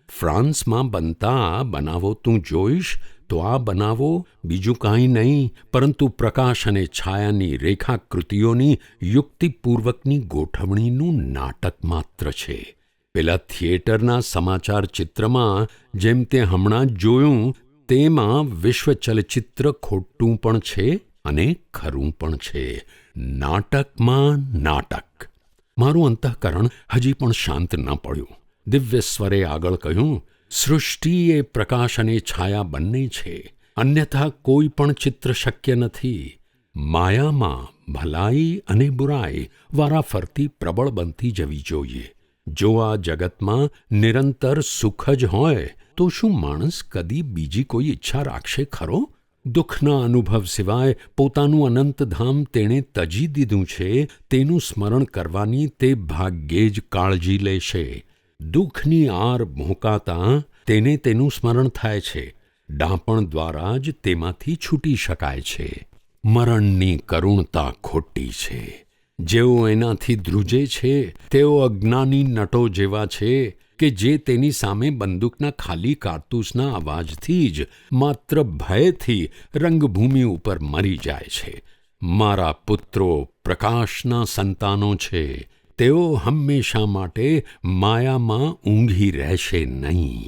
ફ્રાન્સમાં બનતા આ બનાવો તું જોઈશ તો આ બનાવો બીજું કાંઈ નહીં પરંતુ પ્રકાશ અને છાયાની રેખાકૃતિઓની યુક્તિપૂર્વકની ગોઠવણીનું નાટક માત્ર છે. પેલા થિયેટરના સમાચાર ચિત્રમાં જેમ તે હમણાં જ જોયું તેમાં વિશ્વ ચલચિત્ર ખોટું પણ છે અને ખરું પણ છે. નાટકમાં નાટક. મારું અંતઃકરણ હજી પણ શાંત ન પડ્યું. દિવ્ય સ્વરે આગળ કહ્યું, સૃષ્ટિ એ પ્રકાશ અને છાયા બંને છે, અન્યથા કોઈ પણ ચિત્ર શક્ય નથી. માયામાં ભલાઈ અને બુરાઈ વારાફરતી પ્રબળ બનતી જવી જોઈએ. જો આ જગતમાં નિરંતર સુખ જ હોય તો શું માણસ કદી બીજી કોઈ ઈચ્છા રાખશે ખરો? દુઃખના અનુભવ સિવાય પોતાનું અનંતધામ તેણે તજી દીધું છે તેનું સ્મરણ કરવાની તે ભાગ્યે જ કાળજી લેશે. દુઃખની આર ભોંકાતાં તેને તેનું સ્મરણ થાય છે. ડાપણ દ્વારા જ તેમાંથી છૂટી શકાય છે. મરણની કરુણતા ખોટી છે. જેઓ એનાથી ધ્રુજે છે તેઓ અજ્ઞાની નટો જેવા છે કે જે તેની સામે બંદૂકના ખાલી કારતૂસના અવાજથી જ માત્ર ભયથી રંગભૂમિ ઉપર મરી જાય છે. મારા પુત્રો પ્રકાશના સંતાનો છે. તેઓ હંમેશા માટે માયામાં ઊંઘી રહેશે નહીં.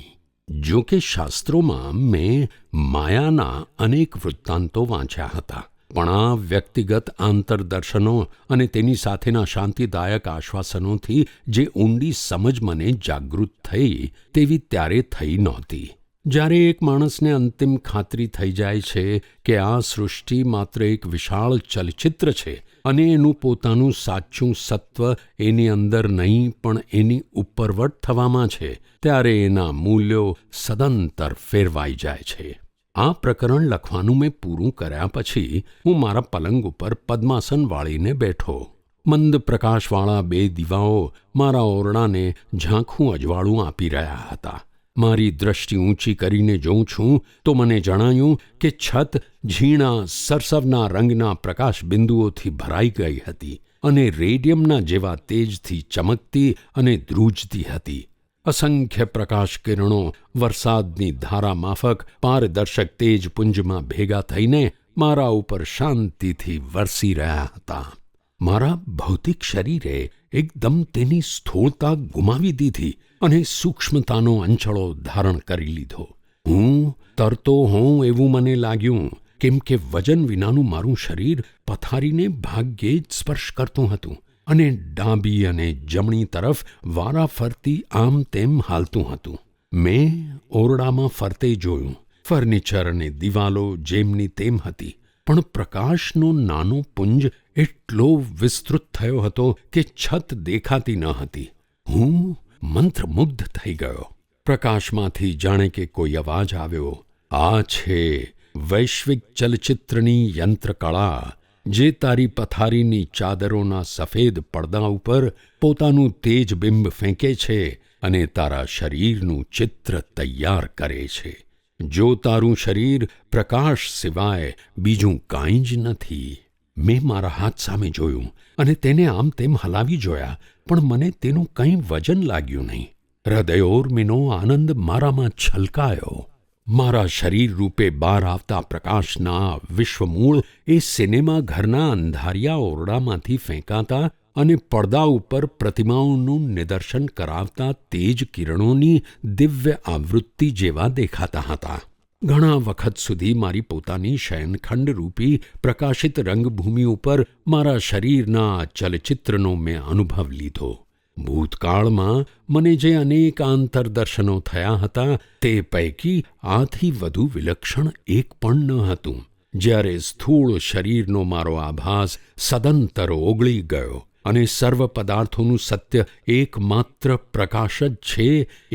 જો કે શાસ્ત્રોમાં મેં માયાના અનેક વૃત્તાંતો વાંચ્યા હતા, પણ આ વ્યક્તિગત આંતરદર્શનો અને તેની સાથેના શાંતિદાયક આશ્વાસનોથી જે ઊંડી સમજ મને જાગૃત થઈ તેવી ત્યારે થઈ નહોતી. જ્યારે એક માણસને અંતિમ ખાતરી થઈ જાય છે કે આ સૃષ્ટિ માત્ર એક વિશાળ ચલચિત્ર છે અને એનું પોતાનું સાચું સત્વ એની અંદર નહીં પણ એની ઉપરવટ થવામાં છે, ત્યારે એના મૂલ્યો સદંતર ફેરવાઈ જાય છે. આ પ્રકરણ લખવાનું મેં પૂરું કર્યા પછી હું મારા પલંગ ઉપર પદ્માસન વાળીને બેઠો. મંદ પ્રકાશવાળા 2 દીવાઓ મારા ઓરડાને ઝાંખું અજવાળું આપી રહ્યા હતા. મારી દ્રષ્ટિ ઊંચી કરીને જોઉં છું તો મને જણાયું કે છત ઝીણા સરસવના રંગના પ્રકાશ બિંદુઓથી ભરાઈ ગઈ હતી અને રેડિયમના જેવા તેજથી ચમકતી અને ધ્રુજતી હતી. અસંખ્ય પ્રકાશ કિરણો વરસાદની ધારા માફક પારદર્શક તેજપુંજમાં ભેગા થઈને મારા ઉપર શાંતિથી વરસી રહ્યા હતા. મારા ભૌતિક શરીરે એકદમ તેની સ્થૂળતા ગુમાવી દીધી અને સૂક્ષ્મતાનો અંચળો ધારણ કરી લીધો. હું તરતો હોઉં એવું મને લાગ્યું, કેમ કે વજન વિનાનું મારું શરીર પથારીને ભાગ્યે જ સ્પર્શ કરતું હતું અને ડાબી અને જમણી તરફ વારાફરતી આમ તેમ હાલતું હતું. મેં ઓરડામાં ફરતે જોયું. ફર્નિચર અને દિવાલો જેમની તેમ હતી, પણ પ્રકાશનો નાનો પુંજ એટલો વિસ્તૃત થયો હતો કે છત દેખાતી ન હતી. હું મંત્રમુગ્ધ થઈ ગયો. પ્રકાશમાંથી જાણે કે કોઈ અવાજ આવ્યો, આ છે વૈશ્વિક ચલચિત્રની યંત્રકળા, જે તારી પથારીની ચાદરોના સફેદ પડદા ઉપર પોતાનું તેજબિંબ ફેંકે છે અને તારા શરીરનું ચિત્ર તૈયાર કરે છે. જો તારું શરીર પ્રકાશ સિવાય બીજું કાંઈ જ નથી. મેં મારા હાથ સામે જોયું અને તેને આમ તેમ હલાવી જોયા, પણ મને તેનું કંઈ વજન લાગ્યું નહીં. હૃદયોર્મિનો આનંદ મારામાં છલકાયો. મારા શરીર રૂપે બહાર આવતા પ્રકાશના વિશ્વમૂળ એ સિનેમા ઘરના અંધારિયા ઓરડામાંથી ફેંકાતા અને પડદા ઉપર પ્રતિમાઓનું નિદર્શન કરાવતા તેજ કિરણોની દિવ્ય આવૃત્તિ જેવા દેખાતા હતા. ઘણા વખત સુધી મારી પોતાની શયનખંડરૂપી પ્રકાશિત રંગભૂમિ ઉપર મારા શરીરના ચલચિત્રનો મેં અનુભવ લીધો. ભૂતકાળમાં મને જે અનેક આંતરદર્શનો થયા હતા, તે પૈકી આથી વધુ વિલક્ષણ એક પણ ન હતું. જ્યારે સ્થૂળ શરીરનો મારો આભાસ સદંતર ઓગળી ગયો અને સર્વ પદાર્થોનું સત્ય એકમાત્ર પ્રકાશ જ છે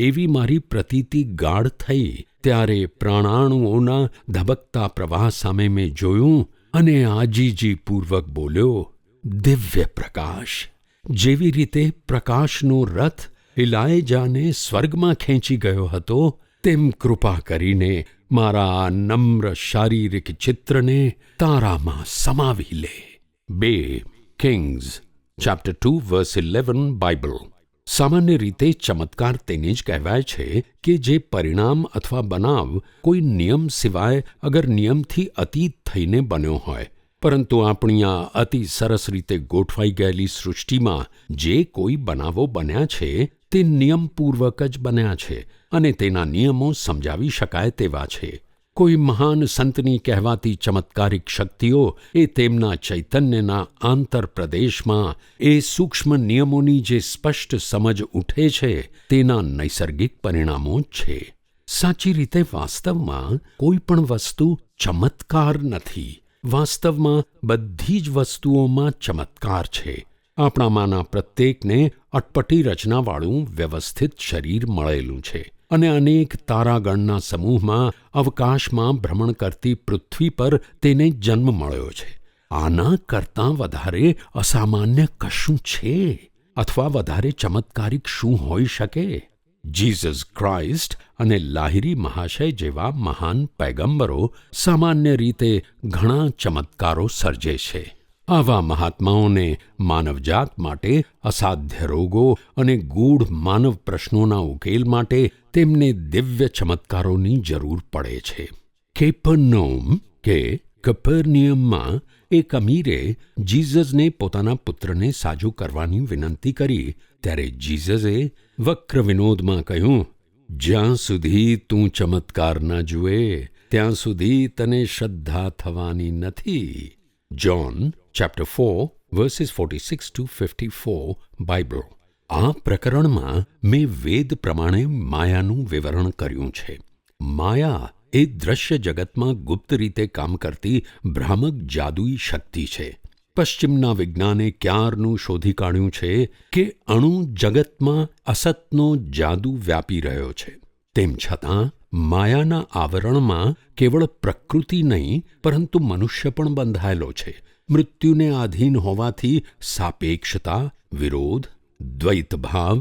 એવી મારી પ્રતીતિ ગાઢ થઈ, ત્યારે પ્રાણાણુઓના ધબકતા પ્રવાહ સામે મેં જોયું અને આજીજીપૂર્વક બોલ્યો, દિવ્ય પ્રકાશ! જેવી રીતે પ્રકાશનો રથ ઇલાયજાને સ્વર્ગમાં ખેંચી ગયો હતો, તેમ કૃપા કરીને મારા આ નમ્ર શારીરિક ચિત્રને તારામાં સમાવી લે. 2 કિંગ્સ ચેપ્ટર 2 વર્સ 11 બાઇબલ. સામાન્ય રીતે ચમત્કાર તેને જ કહેવાય છે કે જે પરિણામ અથવા બનાવ કોઈ નિયમ સિવાય અગર નિયમથી અતીત થઈને બન્યો હોય. પરંતુ આપણી આ અતિ સરસ રીતે ગોઠવાઈ ગયેલી સૃષ્ટિમાં જે કોઈ બનાવો બન્યા છે તે નિયમપૂર્વક જ બન્યા છે અને તેના નિયમો સમજાવી શકાય તેવા છે. કોઈ મહાન સંતની કહેવાતી ચમત્કારિક શક્તિઓ એ તેમના ચૈતન્યના આંતરપ્રદેશમાં એ સૂક્ષ્મ નિયમોની જે સ્પષ્ટ સમજ ઉઠે છે તેના નૈસર્ગિક પરિણામો છે. સાચી રીતે વાસ્તવમાં કોઈ પણ વસ્તુ ચમત્કાર નથી. વાસ્તવમાં બધી જ વસ્તુઓમાં ચમત્કાર છે. આપણામાંના પ્રત્યેકને અટપટી રચનાવાળું વ્યવસ્થિત શરીર મળેલું છે અને અનેક તારાગણના સમૂહમાં અવકાશમાં ભ્રમણ કરતી પૃથ્વી પર તેને જન્મ મળ્યો છે. આના કરતાં વધારે અસામાન્ય કશું છે અથવા વધારે ચમત્કારિક શું હોઈ શકે? જીસસ ક્રાઇસ્ટ અને લાહિરી મહાશય જેવા મહાન પૈગંબરો સામાન્ય રીતે ઘણા ચમત્કારો સર્જે છે. આવા મહાત્માઓને માનવજાત માટે અસાધ્ય રોગો અને ગૂઢ માનવ પ્રશ્નોના ઉકેલ માટે તેમને દિવ્ય ચમત્કારોની જરૂર પડે છે. કેપરનૌમ કે કપરનિયમમાં એક અમીરે જીસસને પોતાના પુત્રને સાજું કરવાની વિનંતી કરી, ત્યારે જીસસે વક્ર વિનોદમાં કહ્યું, જ્યાં સુધી તું ચમત્કાર ન જુએ ત્યાં સુધી તને શ્રદ્ધા થવાની નથી. John chapter 4 verses 46-54 Bible. આ પ્રકરણમાં મેં વેદ પ્રમાણે માયાનું વિવરણ કર્યું છે. માયા એ દ્રશ્ય જગતમાં ગુપ્ત રીતે કામ કરતી ભ્રામક જાદુઈ શક્તિ છે. પશ્ચિમના વિજ્ઞાને ક્યારનું શોધી કાઢ્યું છે કે અણુ જગતમાં અસતનો જાદુ વ્યાપી રહ્યો છે. તેમ છતાં માયાના આવરણમાં કેવળ પ્રકૃતિ નહીં પરંતુ મનુષ્ય પણ બંધાયેલો છે. મૃત્યુને આધીન હોવાથી સાપેક્ષતા, વિરોધ, દ્વૈતભાવ,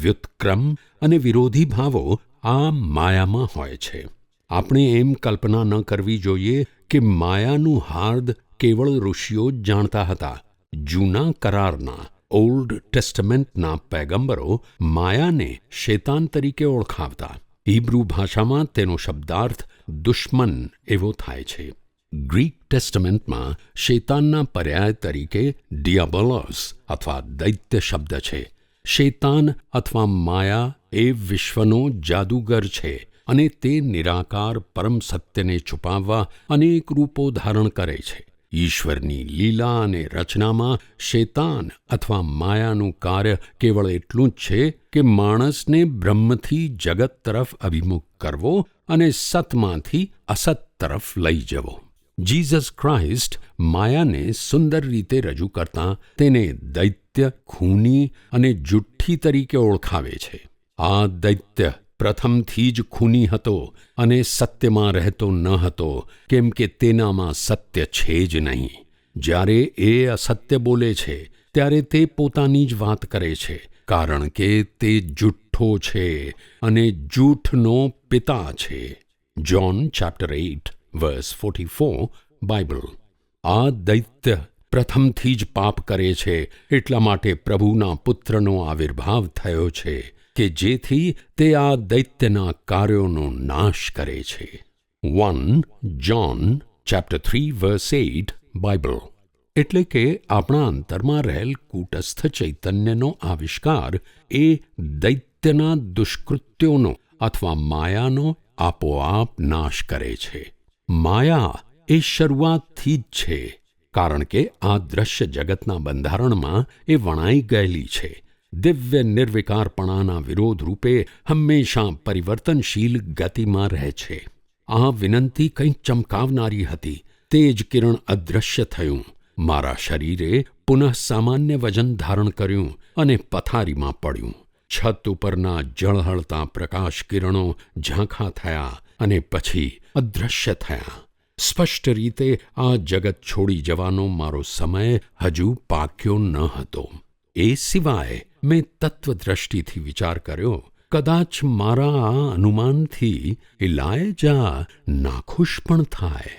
વ્યુત્ક્રમ અને વિરોધી ભાવો આ માયામાં હોય છે. આપણે એમ કલ્પના ન કરવી જોઈએ કે માયાનું હાર્દ કેવળ ઋષિઓ જ જાણતા હતા. જૂના કરારના ઓલ્ડ ટેસ્ટમેન્ટના પૈગંબરો માયાને શેતાન તરીકે ઓળખાવતા. હિબ્રુ ભાષામાં તેનો શબ્દાર્થ દુશ્મન એવો થાય છે. ગ્રીક ટેસ્ટમેન્ટમાં શેતાનના પર્યાય તરીકે ડિયાબોલોસ અથવા દૈત્ય શબ્દ છે. શેતાન અથવા માયા એ વિશ્વનો જાદુગર છે અને તે નિરાકાર પરમ સત્યને છુપાવવા અનેક રૂપો ધારણ કરે છે. ઈશ્વરની લીલા અને રચનામાં શેતાન અથવા માયાનું કાર્ય કેવળ એટલું જ છે કે માણસને બ્રહ્મથી જગત તરફ અભિમુખ કરવો અને સતમાંથી અસત તરફ લઈ જવો. જીસસ ક્રાઇસ્ટ માયાને સુંદર રીતે રજૂ કરતાં તેને દૈત્ય, ખૂની અને જુઠ્ઠી તરીકે ઓળખાવે છે. આ દૈત્ય પ્રથમથી જ ખૂની હતો અને સત્યમાં રહેતો ન હતો, કેમ કે તેનામાં સત્ય છે જ નહીં. જ્યારે એ અસત્ય બોલે છે ત્યારે તે પોતાની જ વાત કરે છે, કારણ કે તે જુઠ્ઠો છે અને જૂઠનો પિતા છે. John chapter 8 verse 44 Bible. આ દૈત્ય પ્રથમથી જ પાપ કરે છે, એટલા માટે પ્રભુના પુત્રનો આવિર્ભાવ થયો છે કે જેથી તે આ દૈત્યના કાર્યોનો નાશ કરે છે. 1 જોન ચેપ્ટર 3 વર્સ 8 બાઇબલ. એટલે કે આપણા અંતરમાં રહેલ કૂટસ્થ ચૈતન્યનો આવિષ્કાર એ દૈત્યના દુષ્કૃત્યોનો અથવા માયાનો આપોઆપ નાશ કરે છે. માયા એ શરૂઆતથી જ છે, કારણ કે આ દ્રશ્ય જગતના બંધારણમાં એ વણાઈ ગયેલી છે. દિવ્ય નિર્વિકારપણાના વિરોધ રૂપે હંમેશા પરિવર્તનશીલ ગતિમાં રહે છે. આ વિનંતી કંઈક ચમકાવનારી હતી. તે જ કિરણ અદૃશ્ય થયું. મારા શરીરે પુનઃ સામાન્ય વજન ધારણ કર્યું અને પથારીમાં પડ્યું. છત ઉપરના ઝળહળતા પ્રકાશ કિરણો ઝાંખા થયા અને પછી અદૃશ્ય થયા. સ્પષ્ટ રીતે આ જગત છોડી જવાનો મારો સમય હજુ પાક્યો ન હતો. એ સિવાય મેં તત્વદ્રષ્ટિથી વિચાર કર્યો, કદાચ મારા આ અનુમાનથી ઇલાયજા નાખુશ પણ થાય.